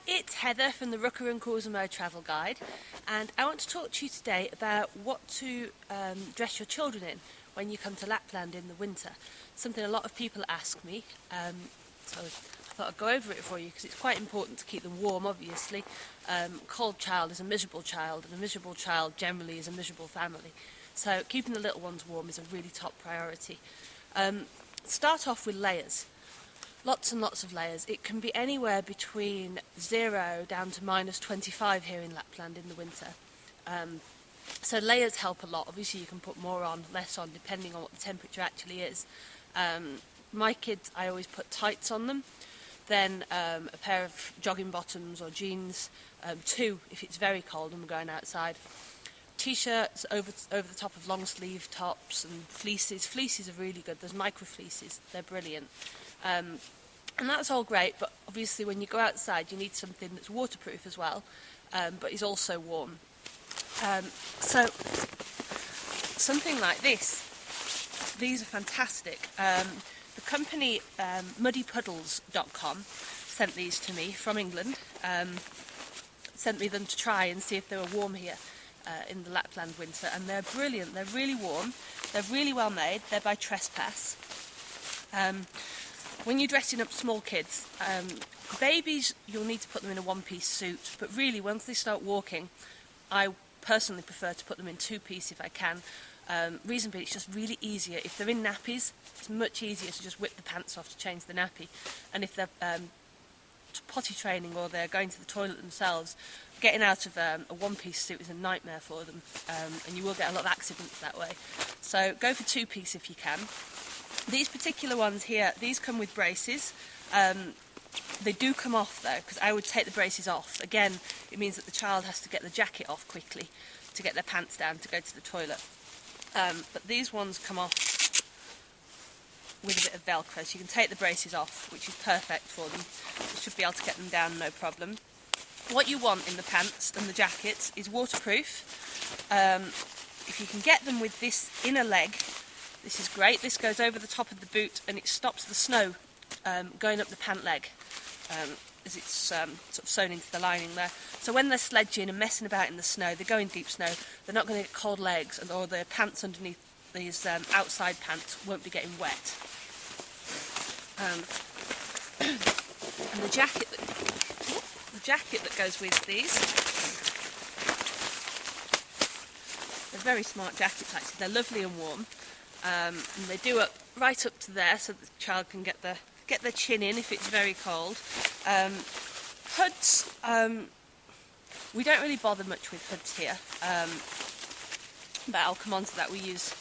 it's Heather from the Ruka and Cruiser Travel Guide, and I want to talk to you today about what to dress your children in when you come to Lapland in the winter. Something a lot of people ask me, so I thought I'd go over it for you because it's quite important to keep them warm, obviously. A cold child is a miserable child, and a miserable child generally is a miserable family. So keeping the little ones warm is a really top priority. Start off with layers. Lots and lots of layers. It can be anywhere between 0 down to -25 here in Lapland in the winter. So layers help a lot. Obviously you can put more on, less on, depending on what the temperature actually is. My kids, I always put tights on them, then a pair of jogging bottoms or jeans, 2 if it's very cold and we're going outside. T-shirts over the top of long sleeve tops, and fleeces. Fleeces are really good. There's micro fleeces. They're brilliant. And that's all great, but obviously when you go outside you need something that's waterproof as well, but is also warm. So something like this. These are fantastic. The company muddypuddles.com sent these to me from England. Sent me them to try and see if they were warm here in the Lapland winter, and they're brilliant. They're really warm. They're really well made. They're by Trespass. When you're dressing up small kids, babies, you'll need to put them in a one-piece suit, but really once they start walking, I personally prefer to put them in 2-piece if I can. Reason being, it's just really easier. If they're in nappies, it's much easier to just whip the pants off to change the nappy. And if they're potty training or they're going to the toilet themselves, getting out of a one-piece suit is a nightmare for them, and you will get a lot of accidents that way. So go for 2-piece if you can. These particular ones here, these come with braces. They do come off though, because I would take the braces off. Again, it means that the child has to get the jacket off quickly to get their pants down to go to the toilet. But these ones come off with a bit of Velcro, so you can take the braces off, which is perfect for them. You should be able to get them down no problem. What you want in the pants and the jackets is waterproof. If you can get them with this inner leg, this is great. This goes over the top of the boot and it stops the snow going up the pant leg, as it's sort of sewn into the lining there. So when they're sledging and messing about in the snow, they go in deep snow, they're not going to get cold legs, or the pants underneath these outside pants won't be getting wet. And the jacket that goes with these, they're very smart jackets actually. They're lovely and warm. And they do up right up to there, so the child can get their chin in if it's very cold. Hoods, we don't really bother much with hoods here, but I'll come on to that. We use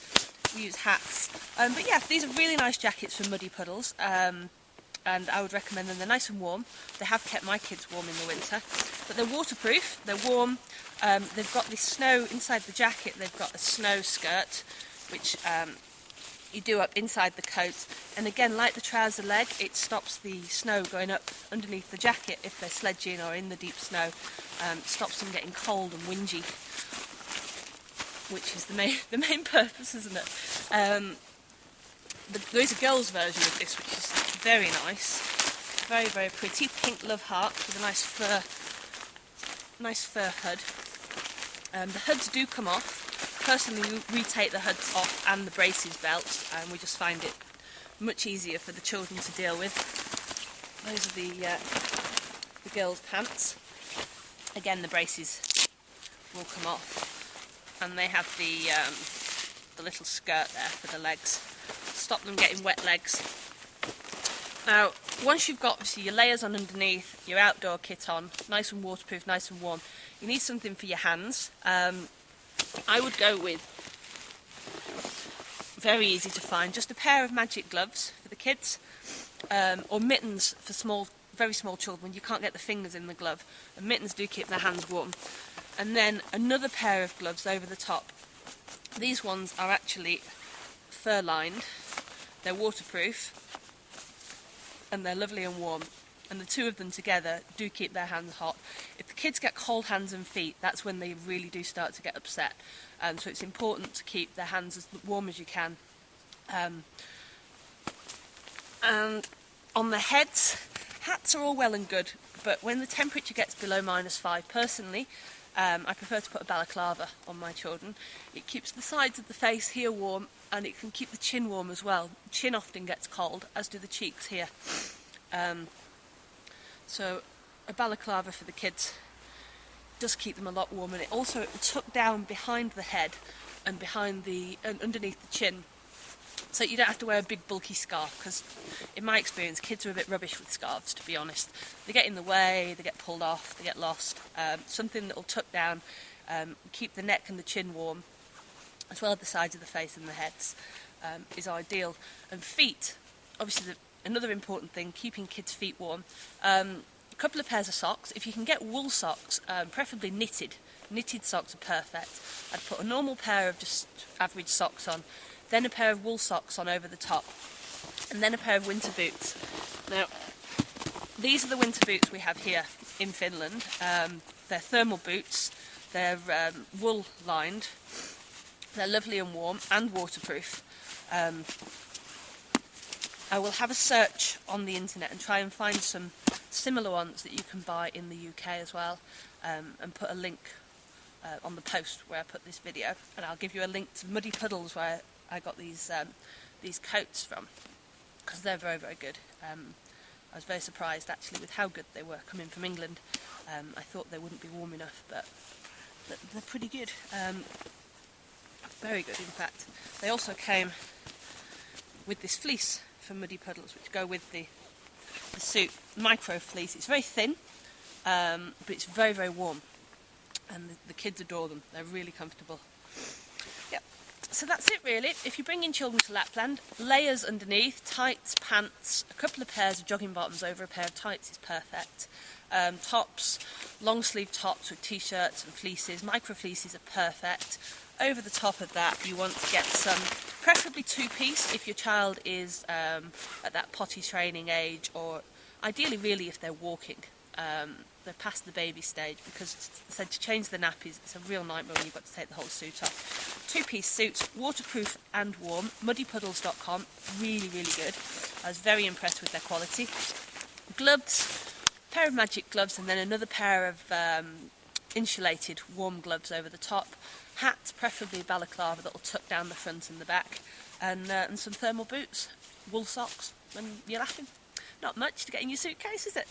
hats. But yeah, these are really nice jackets from Muddy Puddles, and I would recommend them. They're nice and warm. They have kept my kids warm in the winter, but they're waterproof. They're warm. They've got this snow inside the jacket. They've got a snow skirt, which you do up inside the coat, and again, like the trouser leg, it stops the snow going up underneath the jacket if they're sledging or in the deep snow. Stops them getting cold and whingy, which is the main purpose, isn't it? There is a girl's version of this, which is very nice, very, very pretty, pink love heart with a nice fur hood. The hoods do come off. Personally, we take the hoods off and the braces belts, and we just find it much easier for the children to deal with. Those are the girls' pants. Again, the braces will come off, and they have the little skirt there for the legs. Stop them getting wet legs. Now, once you've got obviously your layers on underneath, your outdoor kit on, nice and waterproof, nice and warm, you need something for your hands. I would go with, very easy to find, just a pair of magic gloves for the kids, or mittens for very small children when you can't get the fingers in the glove. And mittens do keep their hands warm. And then another pair of gloves over the top. These ones are actually fur lined, they're waterproof, and they're lovely and warm. And the two of them together do keep their hands hot. If the kids get cold hands and feet, that's when they really do start to get upset. So it's important to keep their hands as warm as you can. And on the heads, Hats are all well and good, but when the temperature gets below -5, personally, I prefer to put a balaclava on my children. It keeps the sides of the face here warm, and it can keep the chin warm as well. The chin often gets cold, as do the cheeks here. So a balaclava for the kids does keep them a lot warmer, and it also will tuck down behind the head and underneath the chin, so you don't have to wear a big bulky scarf, because in my experience kids are a bit rubbish with scarves, to be honest. They get in the way, they get pulled off, they get lost. Something that will tuck down, keep the neck and the chin warm, as well as the sides of the face and the heads, is ideal. And feet, obviously another important thing, keeping kids' feet warm. A couple of pairs of socks. If you can get wool socks, preferably knitted socks are perfect. I'd put a normal pair of just average socks on, then a pair of wool socks on over the top, and then a pair of winter boots. Now, these are the winter boots we have here in Finland. They're thermal boots, they're wool lined, they're lovely and warm and waterproof. I will have a search on the internet and try and find some similar ones that you can buy in the UK as well, and put a link on the post where I put this video, and I'll give you a link to Muddy Puddles where I got these coats from, because they're very, very good. I was very surprised actually with how good they were coming from England. I thought they wouldn't be warm enough, but they're pretty good. Very good, in fact. They also came with this fleece from Muddy Puddles, which go with the suit, micro fleece. It's very thin, but it's very, very warm, and the kids adore them. They're really comfortable. Yep. So that's it really. If you bring in children to Lapland, layers underneath, tights, pants, a couple of pairs of jogging bottoms over a pair of tights is perfect. Tops, long sleeve tops with t-shirts and fleeces, micro fleeces are perfect. Over the top of that you want to get some, preferably two-piece if your child is at that potty training age, or ideally really if they're walking. They're past the baby stage, because to change the nappies it's a real nightmare when you've got to take the whole suit off. Two-piece suits, waterproof and warm, muddypuddles.com, really, really good. I was very impressed with their quality. Gloves, a pair of magic gloves, and then another pair of insulated warm gloves over the top. Hat, preferably a balaclava that will tuck down the front and the back, and some thermal boots, wool socks, and you're laughing. Not much to get in your suitcase, is it?